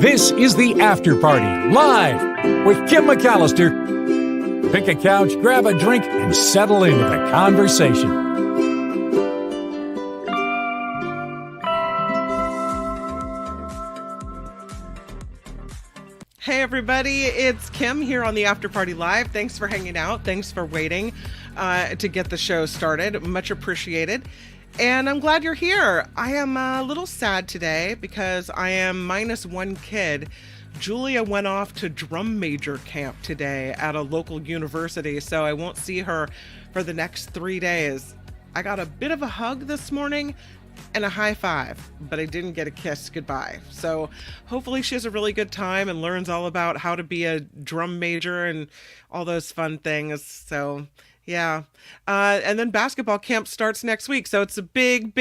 This is the After Party, live with Kim McAllister. Pick a couch, grab a drink, and settle into the conversation. Hey everybody, it's Kim here on the After Party Live. Thanks for hanging out. Thanks for waiting to get the show started. Much appreciated. And I'm glad you're here. I am a little sad today because I am minus one kid. Julia went off to drum major camp today at a local university, so I won't see her for the next 3 days. I got a bit of a hug this morning and a high five, but I didn't get a kiss goodbye. So hopefully she has a really good time and learns all about how to be a drum major and all those fun things. So yeah. And then basketball camp starts next week. So it's a big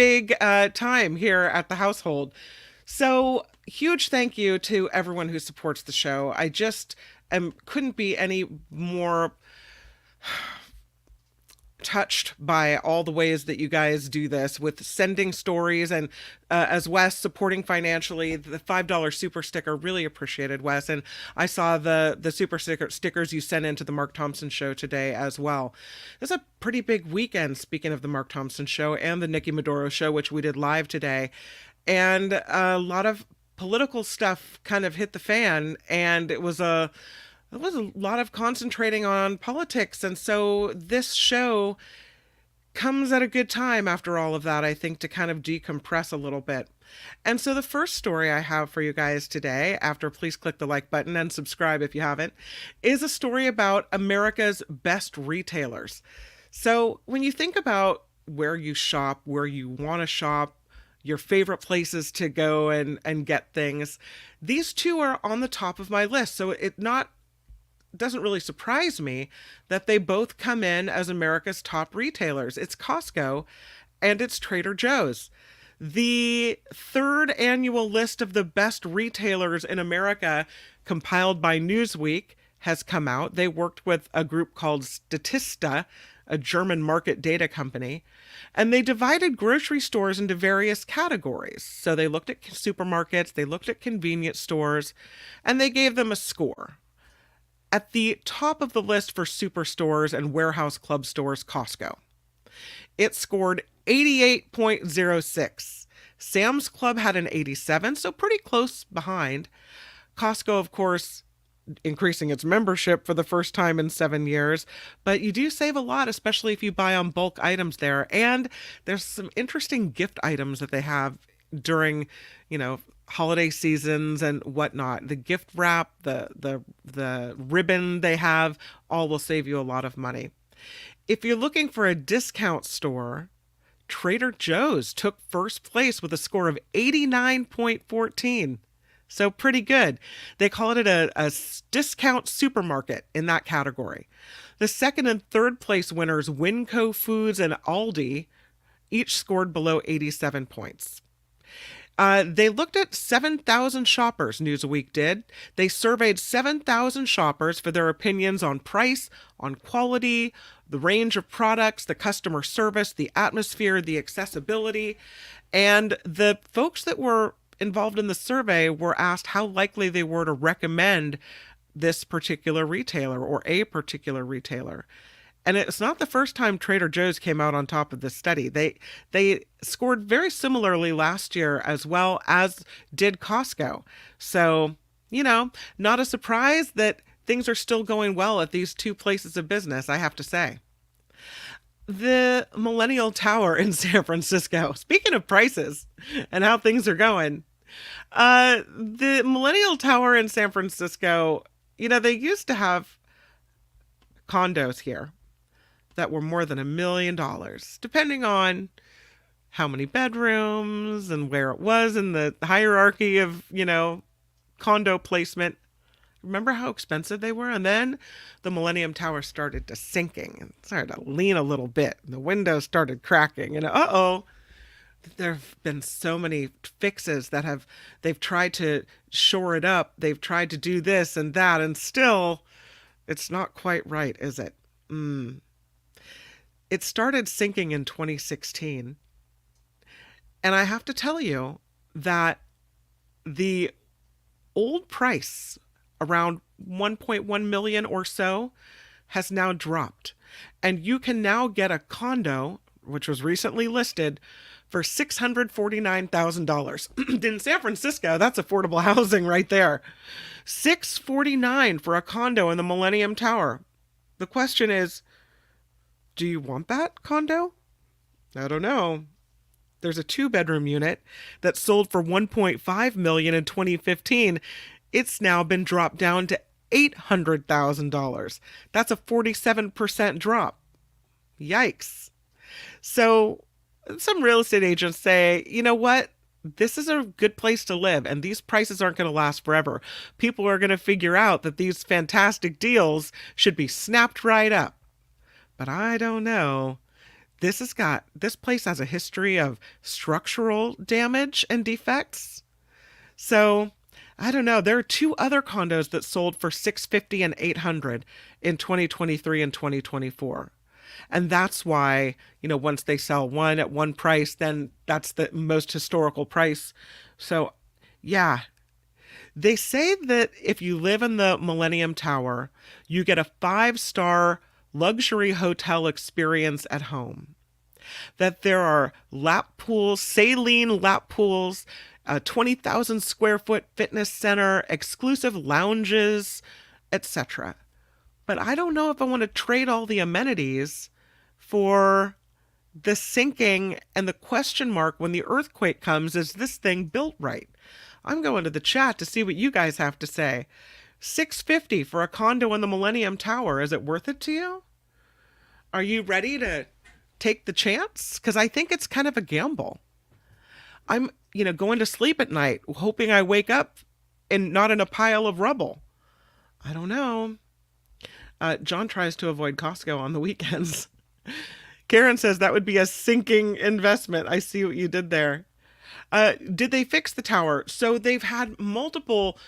time here at the household. So huge thank you to everyone who supports the show. I just couldn't be any more touched by all the ways that you guys do this with sending stories and as Wes supporting financially. The $5 super sticker, really appreciated, Wes. And I saw the super stickers you sent into the Mark Thompson show today as well. It's a pretty big weekend, speaking of the Mark Thompson show and the Nikki Maduro show, which we did live today. And a lot of political stuff kind of hit the fan, and it was a lot of concentrating on politics. And so this show comes at a good time after all of that, I think, to kind of decompress a little bit. And so the first story I have for you guys today, after please click the like button and subscribe if you haven't, is a story about America's best retailers. So when you think about where you shop, where you want to shop, your favorite places to go and get things, these two are on the top of my list. So it doesn't really surprise me that they both come in as America's top retailers. It's Costco and it's Trader Joe's. The third annual list of the best retailers in America, compiled by Newsweek, has come out. They worked with a group called Statista, a German market data company, and they divided grocery stores into various categories. So they looked at supermarkets, they looked at convenience stores, and they gave them a score. At the top of the list for superstores and warehouse club stores, Costco. It scored 88.06. Sam's Club had an 87, so pretty close behind. Costco, of course, increasing its membership for the first time in 7 years, but you do save a lot, especially if you buy on bulk items there. And there's some interesting gift items that they have during, holiday seasons and whatnot. The gift wrap, the ribbon they have, all will save you a lot of money. If you're looking for a discount store, Trader Joe's took first place with a score of 89.14. So pretty good. They call it a discount supermarket in that category. The second and third place winners, Winco Foods and Aldi, each scored below 87 points. They looked at 7,000 shoppers, Newsweek did. They surveyed 7,000 shoppers for their opinions on price, on quality, the range of products, the customer service, the atmosphere, the accessibility. And the folks that were involved in the survey were asked how likely they were to recommend this particular retailer or a particular retailer. And it's not the first time Trader Joe's came out on top of this study. They scored very similarly last year, as well as did Costco. So, not a surprise that things are still going well at these two places of business, I have to say. The Millennial Tower in San Francisco, speaking of prices and how things are going, the Millennial Tower in San Francisco, they used to have condos here that were more than $1 million, depending on how many bedrooms and where it was in the hierarchy of, condo placement. Remember how expensive they were? And then the Millennium Tower started to sinking and started to lean a little bit. And the windows started cracking. And there have been so many fixes that they've tried to shore it up. They've tried to do this and that, and still it's not quite right, is it? It started sinking in 2016. And I have to tell you that the old price, around 1.1 million or so, has now dropped. And you can now get a condo, which was recently listed, for $649,000. In San Francisco, that's affordable housing right there. $649 for a condo in the Millennium Tower. The question is, do you want that condo? I don't know. There's a 2-bedroom unit that sold for $1.5 million in 2015. It's now been dropped down to $800,000. That's a 47% drop. Yikes. So some real estate agents say, you know what? This is a good place to live, and these prices aren't going to last forever. People are going to figure out that these fantastic deals should be snapped right up. But I don't know. This place has a history of structural damage and defects. So I don't know. There are 2 other condos that sold for $650 and $800 in 2023 and 2024. And that's why, once they sell one at one price, then that's the most historical price. So, yeah. They say that if you live in the Millennium Tower, you get a 5-star luxury hotel experience at home. That there are lap pools, saline lap pools, a 20,000 square foot fitness center, exclusive lounges, etc. But I don't know if I want to trade all the amenities for the sinking and the question mark when the earthquake comes. Is this thing built right? I'm going to the chat to see what you guys have to say. $650 for a condo in the Millennium Tower. Is it worth it to you? Are you ready to take the chance? Because I think it's kind of a gamble. I'm, going to sleep at night hoping I wake up and not in a pile of rubble. I don't know. John tries to avoid Costco on the weekends. Karen says that would be a sinking investment. I see what you did there. Did they fix the tower? So they've had multiple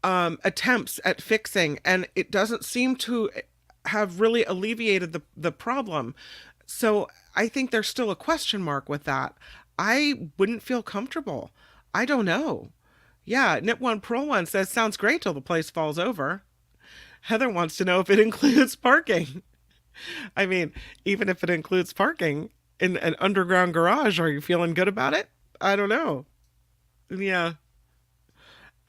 attempts at fixing, and it doesn't seem to have really alleviated the problem. So I think there's still a question mark with that. I wouldn't feel comfortable. I don't know. Yeah, Knit1 Pearl 1 says, sounds great till the place falls over. Heather wants to know if it includes parking. I mean, even if it includes parking in an underground garage, are you feeling good about it? I don't know. Yeah.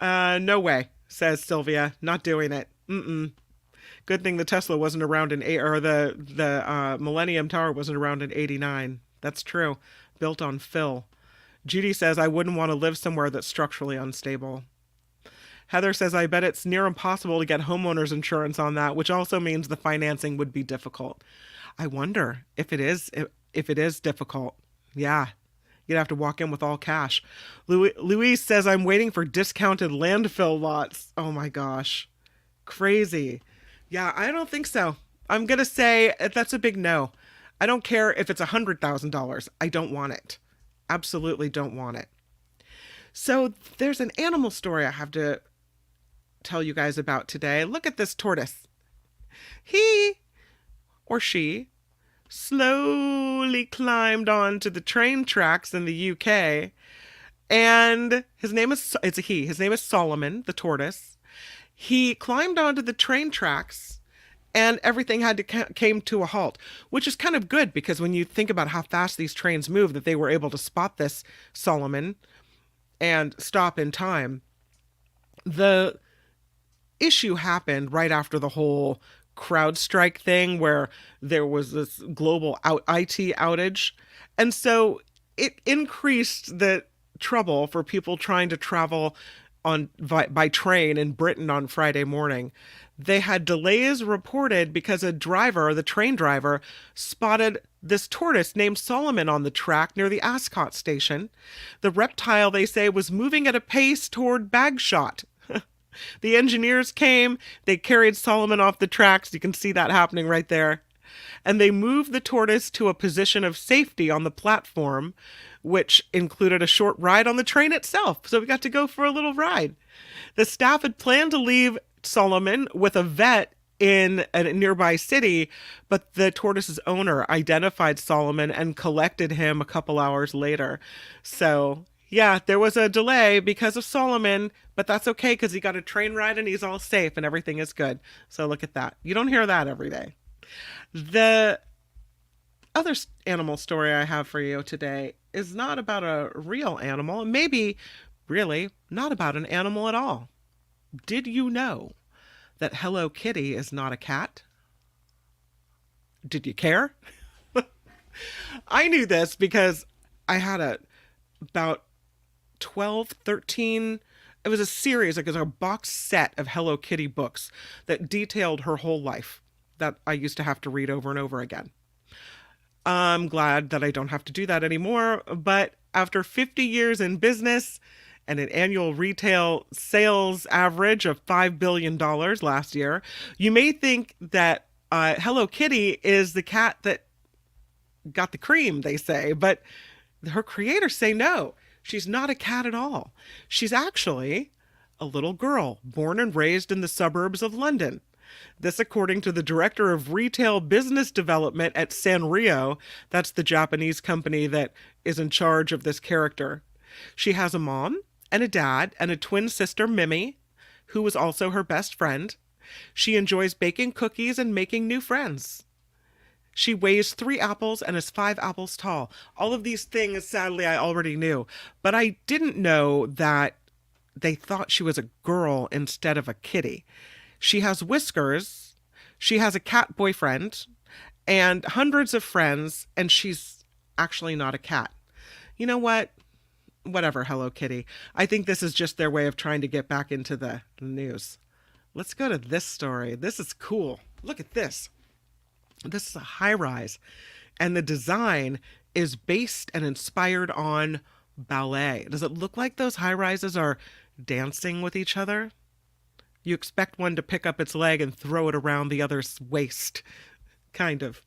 No way, says Sylvia. Not doing it. Good thing the Tesla wasn't around or the Millennium Tower wasn't around in 89. That's true. Built on fill. Judy says, I wouldn't want to live somewhere that's structurally unstable. Heather says, I bet it's near impossible to get homeowners insurance on that, which also means the financing would be difficult. I wonder if it is difficult. Yeah. You'd have to walk in with all cash. Louise says, I'm waiting for discounted landfill lots. Oh my gosh. Crazy. Yeah, I don't think so. I'm going to say that's a big no. I don't care if it's $100,000. I don't want it. Absolutely don't want it. So there's an animal story I have to tell you guys about today. Look at this tortoise. He or she slowly climbed onto the train tracks in the UK, and his name is Solomon, the tortoise. He climbed onto the train tracks and everything came to a halt, which is kind of good because when you think about how fast these trains move, that they were able to spot this Solomon and stop in time. The issue happened right after the whole CrowdStrike thing where there was this global IT outage. And so it increased the trouble for people trying to travel by train in Britain on Friday morning. They had delays reported because the train driver, spotted this tortoise named Solomon on the track near the Ascot station. The reptile, they say, was moving at a pace toward Bagshot. The engineers came, they carried Solomon off the tracks. You can see that happening right there. And they moved the tortoise to a position of safety on the platform, which included a short ride on the train itself. So we got to go for a little ride. The staff had planned to leave Solomon with a vet in a nearby city, but the tortoise's owner identified Solomon and collected him a couple hours later. So Yeah, there was a delay because of Solomon, but that's okay because he got a train ride and he's all safe and everything is good. So look at that. You don't hear that every day. The other animal story I have for you today is not about a real animal, maybe really not about an animal at all. Did you know that Hello Kitty is not a cat? Did you care? I knew this because I had about 12, 13. It was a series, like it was a box set of Hello Kitty books that detailed her whole life that I used to have to read over and over again. I'm glad that I don't have to do that anymore, but after 50 years in business and an annual retail sales average of $5 billion last year, you may think that Hello Kitty is the cat that got the cream, they say, but her creators say no. She's not a cat at all. She's actually a little girl born and raised in the suburbs of London. This, according to the director of retail business development at Sanrio, that's the Japanese company that is in charge of this character. She has a mom and a dad and a twin sister, Mimi, who is also her best friend. She enjoys baking cookies and making new friends. She weighs 3 apples and is 5 apples tall. All of these things, sadly, I already knew. But I didn't know that they thought she was a girl instead of a kitty. She has whiskers. She has a cat boyfriend and hundreds of friends, and she's actually not a cat. You know what? Whatever, Hello Kitty. I think this is just their way of trying to get back into the news. Let's go to this story. This is cool. Look at this. This is a high rise, and the design is based and inspired on ballet. Does it look like those high rises are dancing with each other? You expect one to pick up its leg and throw it around the other's waist. Kind of.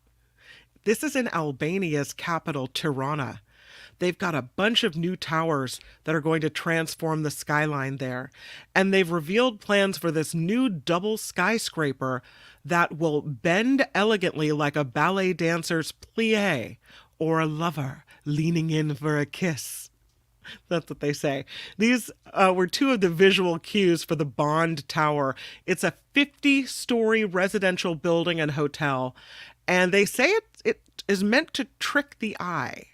This is in Albania's capital, Tirana. They've got a bunch of new towers that are going to transform the skyline there. And they've revealed plans for this new double skyscraper that will bend elegantly like a ballet dancer's plie or a lover leaning in for a kiss. That's what they say. These were 2 of the visual cues for the Bond Tower. It's a 50-story residential building and hotel, and they say it is meant to trick the eye.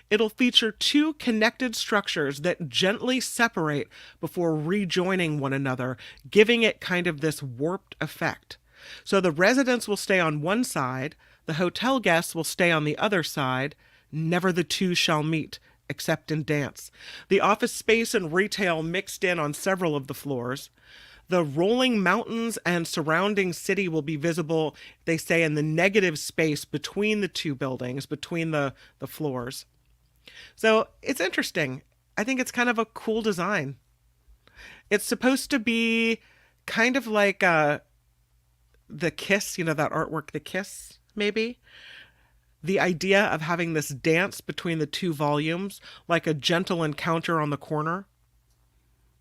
It'll feature 2 connected structures that gently separate before rejoining one another, giving it kind of this warped effect. So the residents will stay on one side, the hotel guests will stay on the other side. Never the 2 shall meet, except in dance. The office space and retail mixed in on several of the floors. The rolling mountains and surrounding city will be visible, they say, in the negative space between the 2 buildings, between the floors. So it's interesting. I think it's kind of a cool design. It's supposed to be kind of like The Kiss, you know, that artwork, The Kiss, maybe? The idea of having this dance between the 2 volumes, like a gentle encounter on the corner,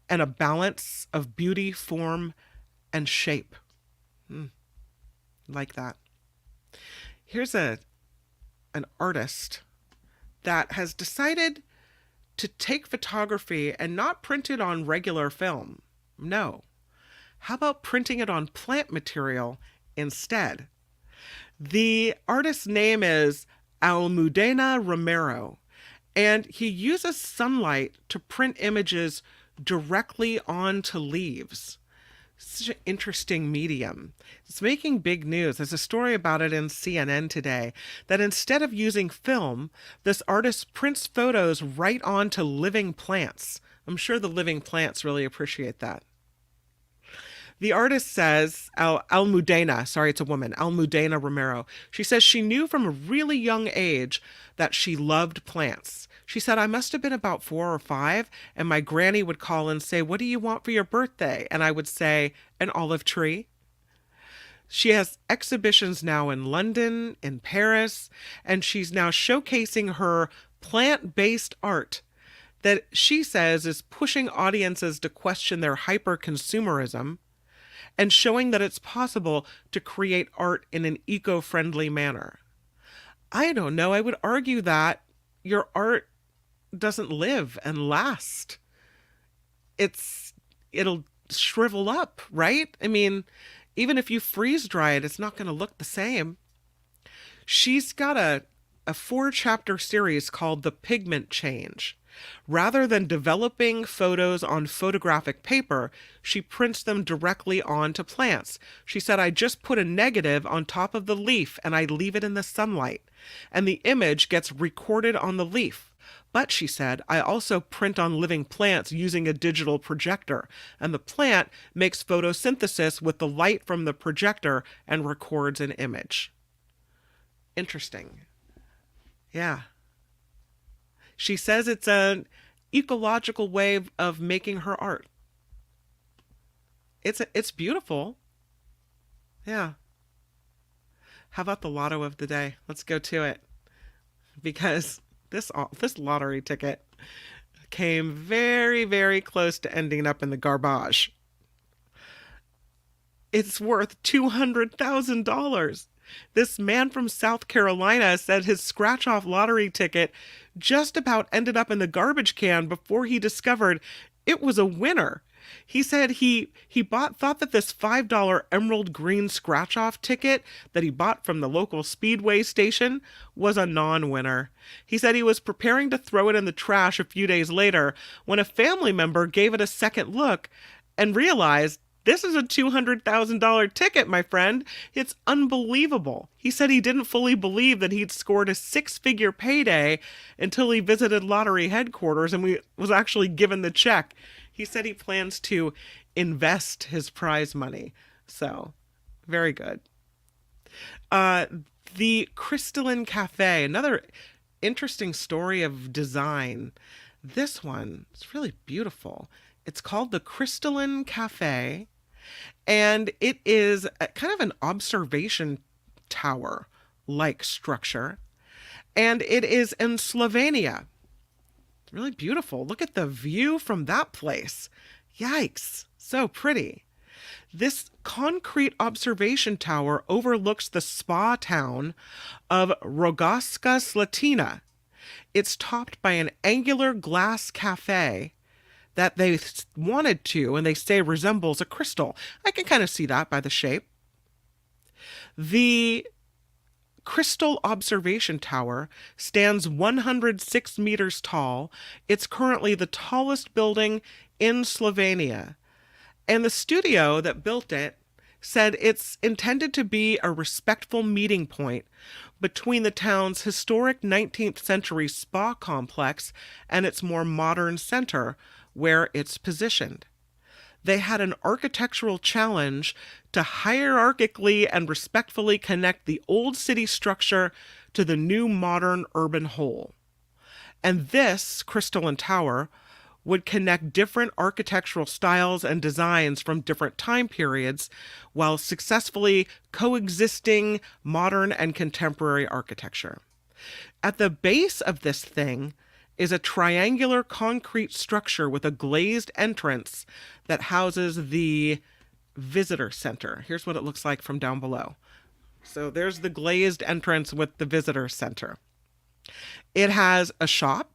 and a balance of beauty, form, and shape. Like that. Here's an artist that has decided to take photography and not print it on regular film. No. How about printing it on plant material instead? The artist's name is Almudena Romero, and he uses sunlight to print images directly onto leaves. Such an interesting medium. It's making big news. There's a story about it in CNN today, that instead of using film, this artist prints photos right onto living plants. I'm sure the living plants really appreciate that. The artist says, Almudena, sorry, it's a woman, Almudena Romero. She says she knew from a really young age that she loved plants. She said, I must have been about 4 or 5, and my granny would call and say, what do you want for your birthday? And I would say, an olive tree. She has exhibitions now in London, in Paris, and she's now showcasing her plant-based art that she says is pushing audiences to question their hyper-consumerism and showing that it's possible to create art in an eco-friendly manner. I don't know. I would argue that your art doesn't live and last. It'll shrivel up, right? I mean, even if you freeze dry it, it's not going to look the same. She's got a 4-chapter series called The Pigment Change. Rather than developing photos on photographic paper, she prints them directly onto plants. She said, I just put a negative on top of the leaf and I leave it in the sunlight, and the image gets recorded on the leaf. But she said, I also print on living plants using a digital projector, and the plant makes photosynthesis with the light from the projector and records an image. Interesting. Yeah. She says it's an ecological way of making her art. It's beautiful. Yeah. How about the lotto of the day? Let's go to it. Because this lottery ticket came very, very close to ending up in the garbage. It's worth $200,000. This man from South Carolina said his scratch-off lottery ticket just about ended up in the garbage can before he discovered it was a winner. He said he thought that this $5 emerald green scratch-off ticket that he bought from the local Speedway station was a non-winner. He said he was preparing to throw it in the trash a few days later when a family member gave it a second look and realized, this is a $200,000 ticket, my friend. It's unbelievable. He said he didn't fully believe that he'd scored a 6-figure payday until he visited lottery headquarters and was actually given the check. He said he plans to invest his prize money. So, very good. The Crystalline Cafe, another interesting story of design. This one is really beautiful. It's called the Crystalline Cafe, and it is kind of an observation tower-like structure, and it is in Slovenia. It's really beautiful. Look at the view from that place. Yikes, so pretty. This concrete observation tower overlooks the spa town of Rogaška Slatina. It's topped by an angular glass cafe that they wanted to, and they say resembles a crystal. I can kind of see that by the shape. The Crystal Observation Tower stands 106 meters tall. It's currently the tallest building in Slovenia. And the studio that built it said it's intended to be a respectful meeting point between the town's historic 19th century spa complex and its more modern center, where it's positioned. They had an architectural challenge to hierarchically and respectfully connect the old city structure to the new modern urban whole. And this Crystalline Tower would connect different architectural styles and designs from different time periods while successfully coexisting modern and contemporary architecture. At the base of this thing is a triangular concrete structure with a glazed entrance that houses the visitor center. Here's what it looks like from down below. So there's the glazed entrance with the visitor center. It has a shop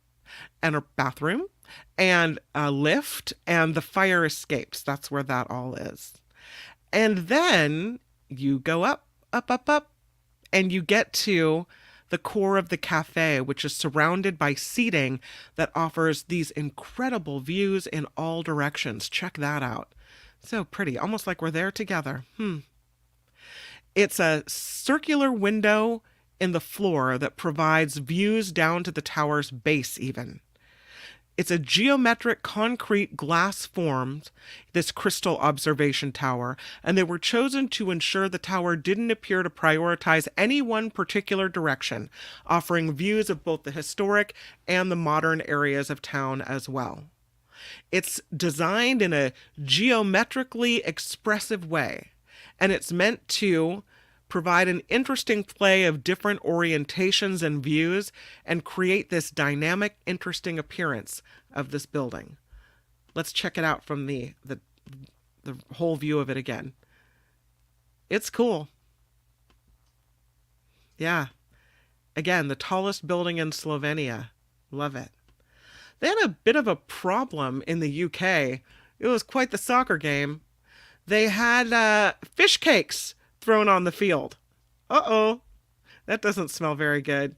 and a bathroom and a lift and the fire escapes. That's where that all is. And then you go up, and you get to the core of the cafe, which is surrounded by seating that offers these incredible views in all directions. Check that out. So pretty, almost like we're there together. It's a circular window in the floor that provides views down to the tower's base even. It's a geometric concrete glass formed, this crystal observation tower, and they were chosen to ensure the tower didn't appear to prioritize any one particular direction, offering views of both the historic and the modern areas of town as well. It's designed in a geometrically expressive way, and it's meant to provide an interesting play of different orientations and views and create this dynamic, interesting appearance of this building. Let's check it out from the whole view of it again. It's cool. Yeah. Again, the tallest building in Slovenia. Love it. They had a bit of a problem in the UK. It was quite the soccer game. They had fish cakes thrown on the field. Uh-oh, that doesn't smell very good.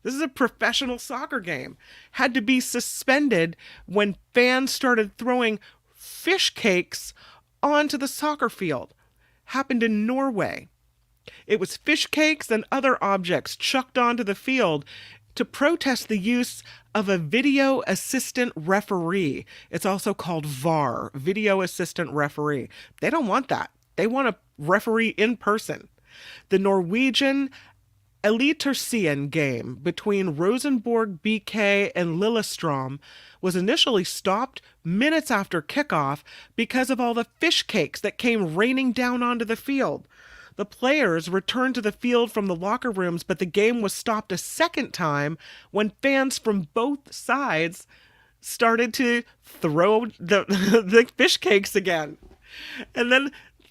This is a professional soccer game. Had to be suspended when fans started throwing fish cakes onto the soccer field. Happened in Norway. It was fish cakes and other objects chucked onto the field to protest the use of a video assistant referee. It's also called VAR, video assistant referee. They don't want that. They want a referee in person. The Norwegian Eliteserien game between Rosenborg BK and Lillestrøm was initially stopped minutes after kickoff because of all the fish cakes that came raining down onto the field. The players returned to the field from the locker rooms, but the game was stopped a second time when fans from both sides started to throw the fish cakes again. And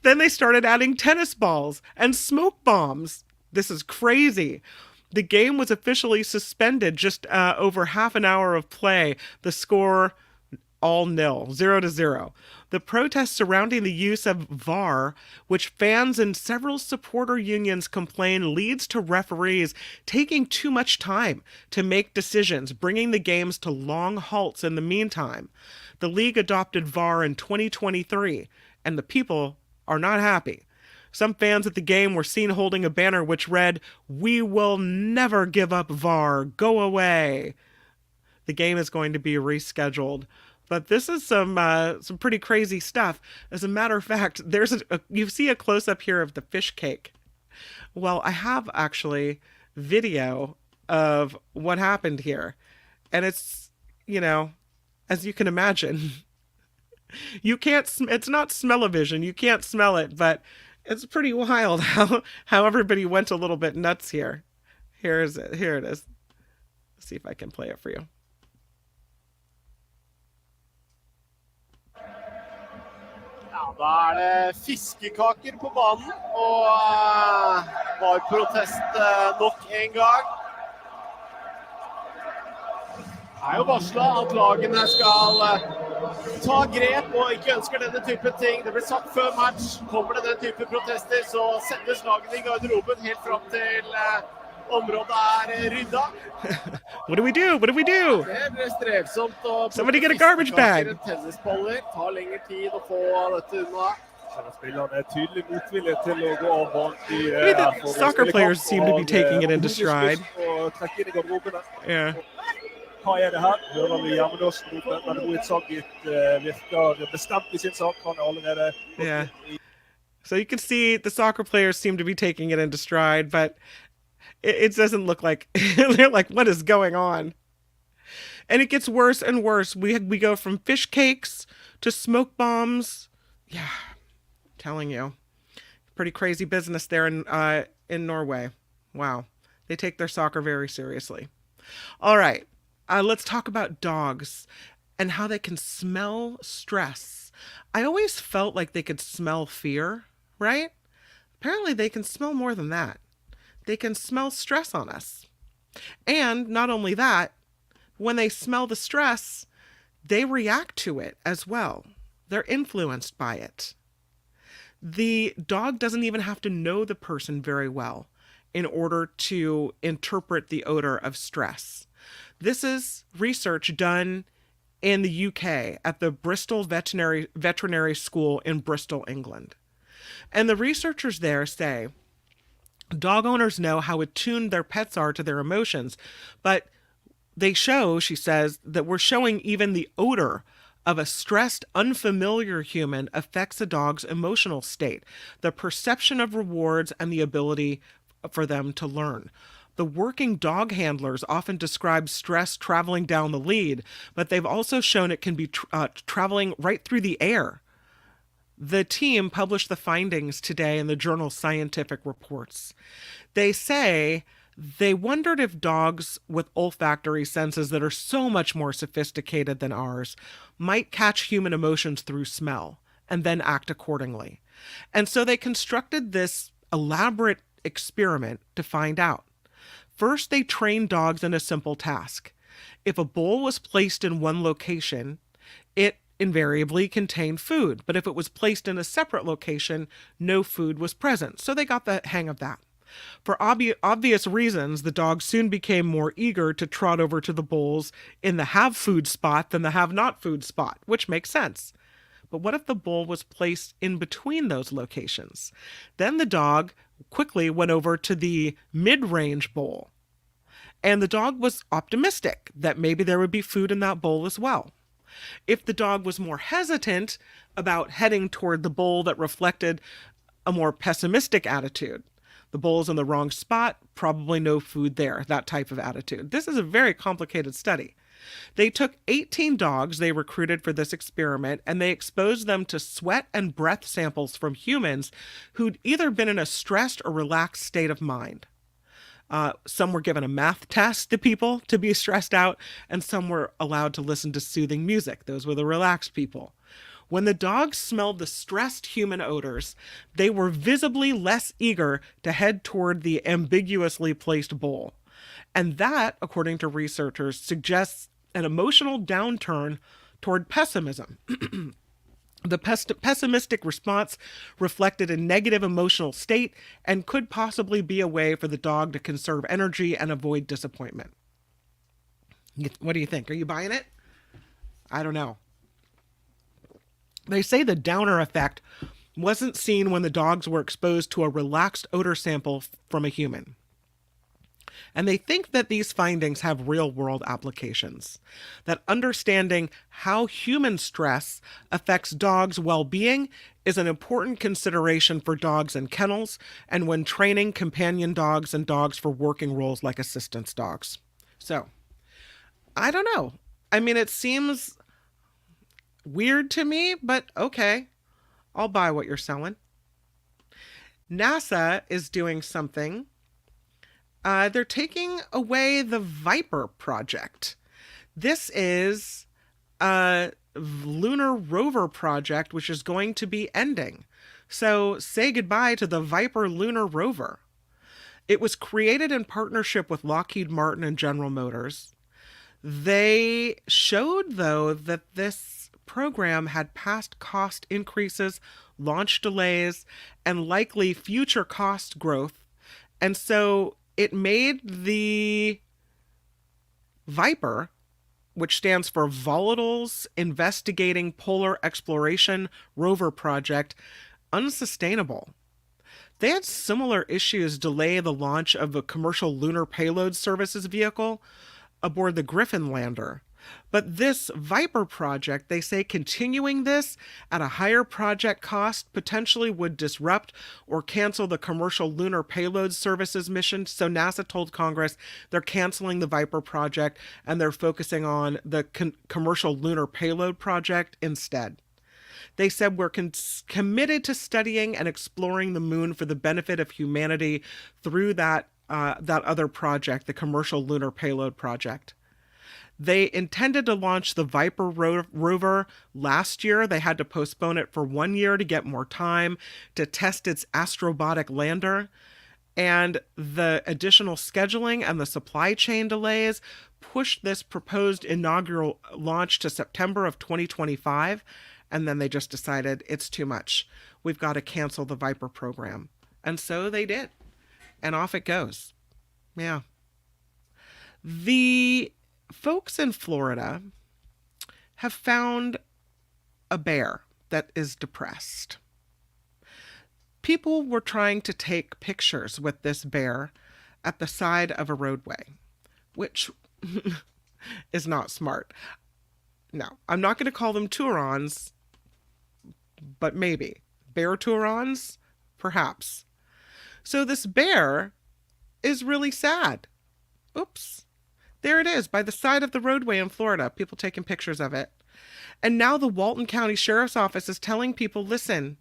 then they started adding tennis balls and smoke bombs. This is crazy. The game was officially suspended just over half an hour of play. The score all nil, 0-0. The protests surrounding the use of VAR, which fans and several supporter unions complain leads to referees taking too much time to make decisions, bringing the games to long halts in the meantime. The league adopted VAR in 2023, and the people are not happy. Some fans at the game were seen holding a banner which read, "We will never give up VAR, go away." The game is going to be rescheduled. But this is some pretty crazy stuff. As a matter of fact, you see a close-up here of the fish cake. Well, I have actually video of what happened here. And it's, as you can imagine, it's not smell-o-vision. You can't smell it, but it's pretty wild how everybody went a little bit nuts here. Here it is. Let's see if I can play it for you. Da det fiskekaker på banen, og var protest nok en gang. Det jo varslet at lagene skal ta grep og ikke ønsker denne type ting. Det ble sagt før match, kommer det den type protester, så sendes lagene I garderoben helt frem til området rydda. What do we do? What do we do? Det blir strevsomt å Somebody get a garbage bag. Tennisballer tar lengre tid å få dette unna. Spillerne tydelig motvillige til å gå av banen. The soccer players seem to be taking it into stride. Yeah. Hva det her? Hører vi Jermenåsen-ropen, men Rohit Sagitt virker bestemt I sin sak. Han allerede... Yeah. So you can see the soccer players seem to be taking it into stride, but it doesn't look like... They're like, what is going on? And it gets worse and worse. We go from fish cakes to smoke bombs. Yeah, I'm telling you. Pretty crazy business there in Norway. Wow. They take their soccer very seriously. All right. Let's talk about dogs and how they can smell stress. I always felt like they could smell fear, right? Apparently they can smell more than that. They can smell stress on us. And not only that, when they smell the stress, they react to it as well. They're influenced by it. The dog doesn't even have to know the person very well in order to interpret the odor of stress. This is research done in the UK at the Bristol Veterinary School in Bristol, England. And the researchers there say dog owners know how attuned their pets are to their emotions, but they show, she says, that we're showing even the odor of a stressed, unfamiliar human affects a dog's emotional state, the perception of rewards, and the ability for them to learn. The working dog handlers often describe stress traveling down the lead, but they've also shown it can be traveling right through the air. The team published the findings today in the journal Scientific Reports. They say they wondered if dogs with olfactory senses that are so much more sophisticated than ours might catch human emotions through smell and then act accordingly. And so they constructed this elaborate experiment to find out. First, they trained dogs in a simple task. If a bowl was placed in one location, it invariably contained food. But if it was placed in a separate location, no food was present. So they got the hang of that. For obvious reasons, the dogs soon became more eager to trot over to the bowls in the have food spot than the have not food spot, which makes sense. But what if the bowl was placed in between those locations? Then the dog quickly went over to the mid-range bowl. And the dog was optimistic that maybe there would be food in that bowl as well. If the dog was more hesitant about heading toward the bowl that reflected a more pessimistic attitude, the bowl's in the wrong spot, probably no food there, that type of attitude. This is a very complicated study. They took 18 dogs they recruited for this experiment, and they exposed them to sweat and breath samples from humans who'd either been in a stressed or relaxed state of mind. Some were given a math test, the people, to be stressed out, and some were allowed to listen to soothing music. Those were the relaxed people. When the dogs smelled the stressed human odors, they were visibly less eager to head toward the ambiguously placed bowl. And that, according to researchers, suggests an emotional downturn toward pessimism. The pessimistic response reflected a negative emotional state and could possibly be a way for the dog to conserve energy and avoid disappointment. What do you think? Are you buying it? I don't know. They say the downer effect wasn't seen when the dogs were exposed to a relaxed odor sample from a human. And they think that these findings have real-world applications, that understanding how human stress affects dogs' well-being is an important consideration for dogs in kennels and when training companion dogs and dogs for working roles like assistance dogs. So, I don't know. I mean, it seems weird to me, but okay. I'll buy what you're selling. NASA is doing something. They're taking away the Viper project. This is a lunar rover project which is going to be ending. So say goodbye to the Viper lunar rover. It was created in partnership with Lockheed Martin and General Motors. They showed, though, that this program had past cost increases, launch delays, and likely future cost growth. And so it made the Viper, which stands for Volatiles Investigating Polar Exploration Rover Project, unsustainable. They had similar issues delay the launch of a commercial lunar payload services vehicle aboard the Griffin lander. But this Viper project, they say continuing this at a higher project cost potentially would disrupt or cancel the commercial lunar payload services mission. So NASA told Congress they're canceling the Viper project and they're focusing on the commercial lunar payload project instead. They said we're committed to studying and exploring the moon for the benefit of humanity through that other project, the commercial lunar payload project. They intended to launch the Viper rover last year. They had to postpone it for 1 year to get more time to test its astrobotic lander. And the additional scheduling and the supply chain delays pushed this proposed inaugural launch to September of 2025. And then they just decided it's too much. We've got to cancel the Viper program. And so they did. And off it goes. Yeah. The folks in Florida have found a bear that is depressed. People were trying to take pictures with this bear at the side of a roadway, which is not smart. No, I'm not going to call them Tourons, but maybe. Bear Tourons? Perhaps. So this bear is really sad. Oops. There it is, by the side of the roadway in Florida, people taking pictures of it. And now the Walton County Sheriff's Office is telling people, listen,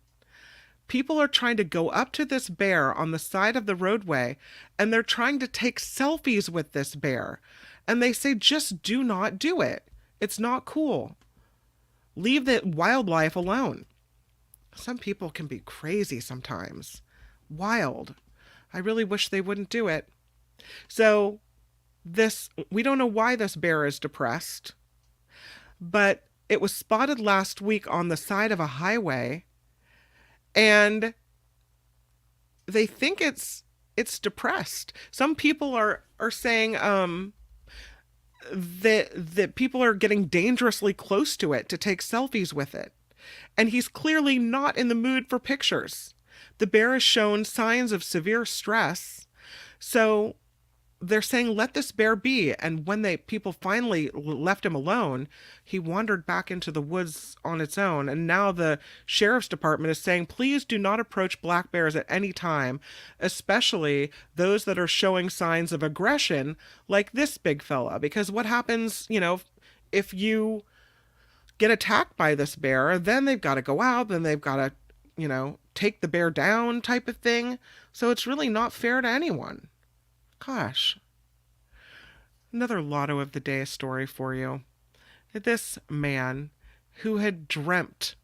people are trying to go up to this bear on the side of the roadway, and they're trying to take selfies with this bear. And they say, just do not do it. It's not cool. Leave the wildlife alone. Some people can be crazy sometimes. Wild. I really wish they wouldn't do it. So We don't know why this bear is depressed, but it was spotted last week on the side of a highway, and they think it's depressed. Some people are saying that people are getting dangerously close to it to take selfies with it. And he's clearly not in the mood for pictures. The bear has shown signs of severe stress. So they're saying, let this bear be. And when people finally left him alone, he wandered back into the woods on its own. And now the sheriff's department is saying, please do not approach black bears at any time, especially those that are showing signs of aggression like this big fella. Because what happens, if you get attacked by this bear, then they've got to go out, then they've got to, take the bear down type of thing. So it's really not fair to anyone. Gosh. Another Lotto of the Day story for you. This man who had dreamt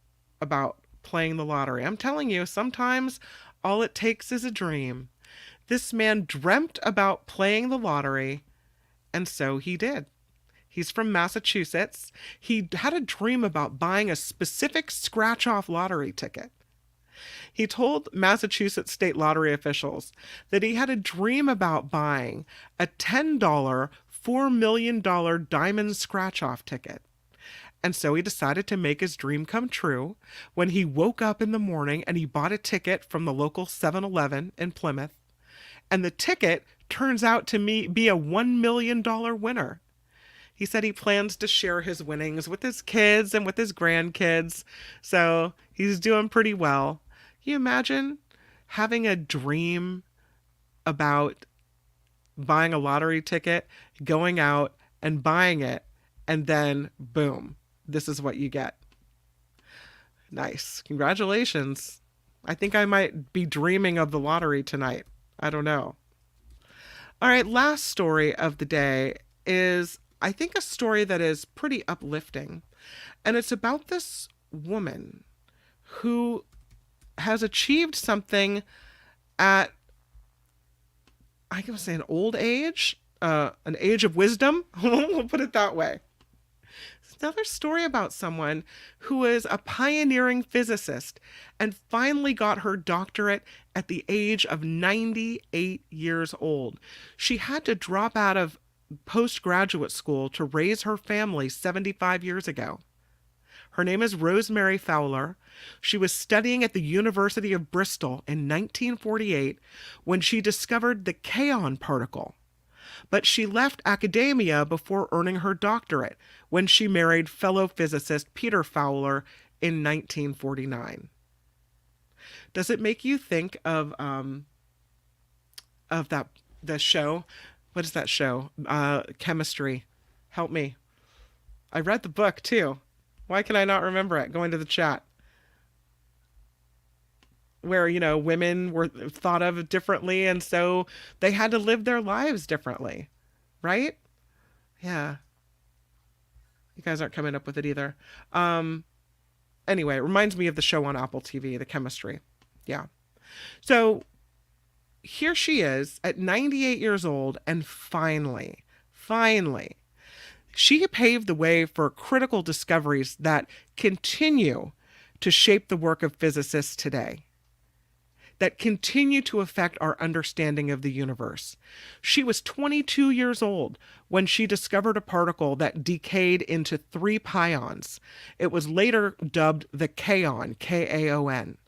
about playing the lottery. I'm telling you, sometimes all it takes is a dream. This man dreamt about playing the lottery, and so he did. He's from Massachusetts. He had a dream about buying a specific scratch-off lottery ticket. He told Massachusetts state lottery officials that he had a dream about buying a $10 $4 million diamond scratch-off ticket. And so he decided to make his dream come true when he woke up in the morning and he bought a ticket from the local 7-Eleven in Plymouth. And the ticket turns out to be a $1 million winner. He said he plans to share his winnings with his kids and with his grandkids. So he's doing pretty well. Can you imagine having a dream about buying a lottery ticket, going out and buying it, and then boom, this is what you get. Nice. Congratulations. I think I might be dreaming of the lottery tonight. I don't know. All right, last story of the day is, I think, a story that is pretty uplifting. And it's about this woman who has achieved something at, I can say, an old age, an age of wisdom. We'll put it that way. It's another story about someone who is a pioneering physicist and finally got her doctorate at the age of 98 years old. She had to drop out of postgraduate school to raise her family 75 years ago. Her name is Rosemary Fowler. She was studying at the University of Bristol in 1948 when she discovered the kaon particle. But she left academia before earning her doctorate when she married fellow physicist Peter Fowler in 1949. Does it make you think of the show? What is that show? Chemistry. Help me. I read the book too. Why can I not remember it? Go into the chat. Where, women were thought of differently, and so they had to live their lives differently. Right? Yeah. You guys aren't coming up with it either. Anyway, it reminds me of the show on Apple TV, The Chemistry. Yeah. So here she is at 98 years old, and finally, she paved the way for critical discoveries that continue to shape the work of physicists today, that continue to affect our understanding of the universe. She was 22 years old when she discovered a particle that decayed into 3 pions. It was later dubbed the kaon, K-A-O-N.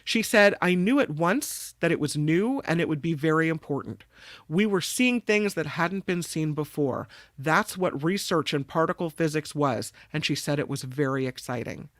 She said, I knew at once that it was new and it would be very important. We were seeing things that hadn't been seen before. That's what research in particle physics was, and she said it was very exciting.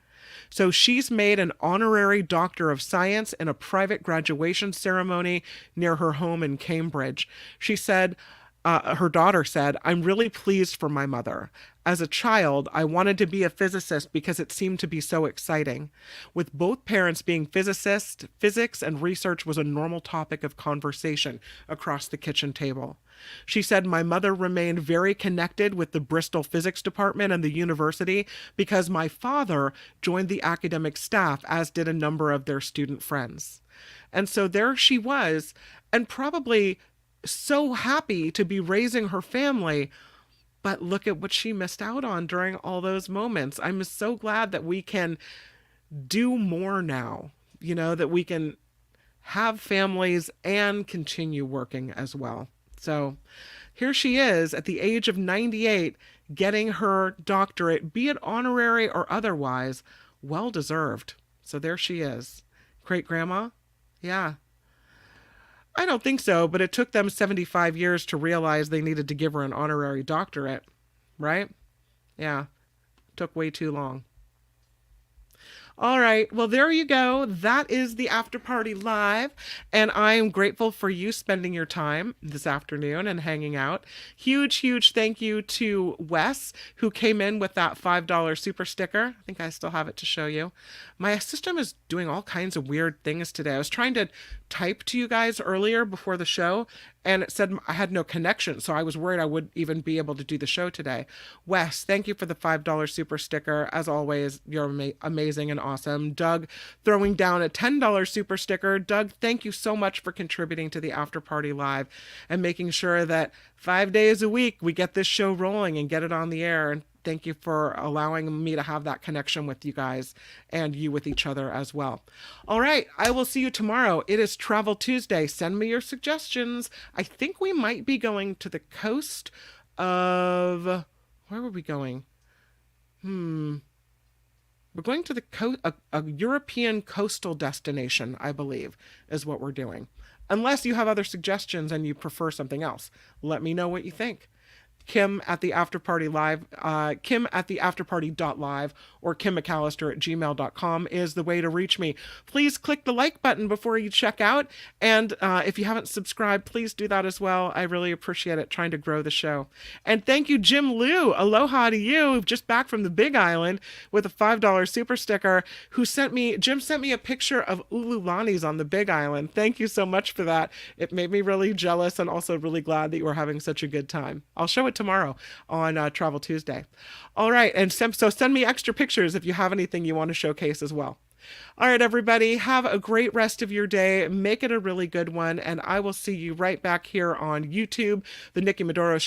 So she's made an honorary Doctor of Science in a private graduation ceremony near her home in Cambridge. She said, her daughter said, I'm really pleased for my mother. As a child, I wanted to be a physicist because it seemed to be so exciting. With both parents being physicists, physics and research was a normal topic of conversation across the kitchen table. She said, my mother remained very connected with the Bristol Physics Department and the university because my father joined the academic staff, as did a number of their student friends. And so there she was, and probably so happy to be raising her family, but look at what she missed out on during all those moments. I'm so glad that we can do more now, that we can have families and continue working as well. So here she is at the age of 98, getting her doctorate, be it honorary or otherwise, well deserved. So there she is. Great grandma? Yeah. I don't think so, but it took them 75 years to realize they needed to give her an honorary doctorate, right? Yeah. Took way too long. All right. Well, there you go. That is the After Party Live. And I am grateful for you spending your time this afternoon and hanging out. Huge thank you to Wes, who came in with that $5 super sticker. I think I still have it to show you. My system is doing all kinds of weird things today. I was trying to type to you guys earlier before the show, and it said I had no connection, so I was worried I wouldn't even be able to do the show today. Wes, thank you for the $5 super sticker. As always, you're amazing and awesome. Doug throwing down a $10 super sticker. Doug, thank you so much for contributing to the After Party Live and making sure that 5 days a week we get this show rolling and get it on the air. And thank you for allowing me to have that connection with you guys and you with each other as well. All right, I will see you tomorrow. It is Travel Tuesday. Send me your suggestions. I think we might be going to the coast of... Where were we going? We're going to a European coastal destination, I believe, is what we're doing. Unless you have other suggestions and you prefer something else. Let me know what you think. Kim at the Afterparty Live, Kim at the afterparty.live, or Kim McAllister at gmail.com is the way to reach me. Please click the like button before you check out. And if you haven't subscribed, please do that as well. I really appreciate it, trying to grow the show. And thank you, Jim Liu. Aloha to you, just back from the Big Island with a $5 super sticker, Jim sent me a picture of ululanis on the Big Island. Thank you so much for that. It made me really jealous and also really glad that you were having such a good time. I'll show it tomorrow on Travel Tuesday. All right, and so send me extra pictures if you have anything you want to showcase as well. All right, everybody, have a great rest of your day. Make it a really good one, and I will see you right back here on YouTube. The Nikki Maduro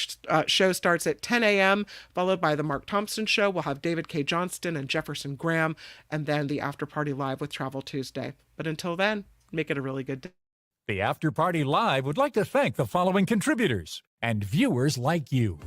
show starts at 10 a.m., followed by the Mark Thompson Show. We'll have David K. Johnston and Jefferson Graham, and then the After Party Live with Travel Tuesday. But until then, make it a really good day. The After Party Live would like to thank the following contributors and viewers like you.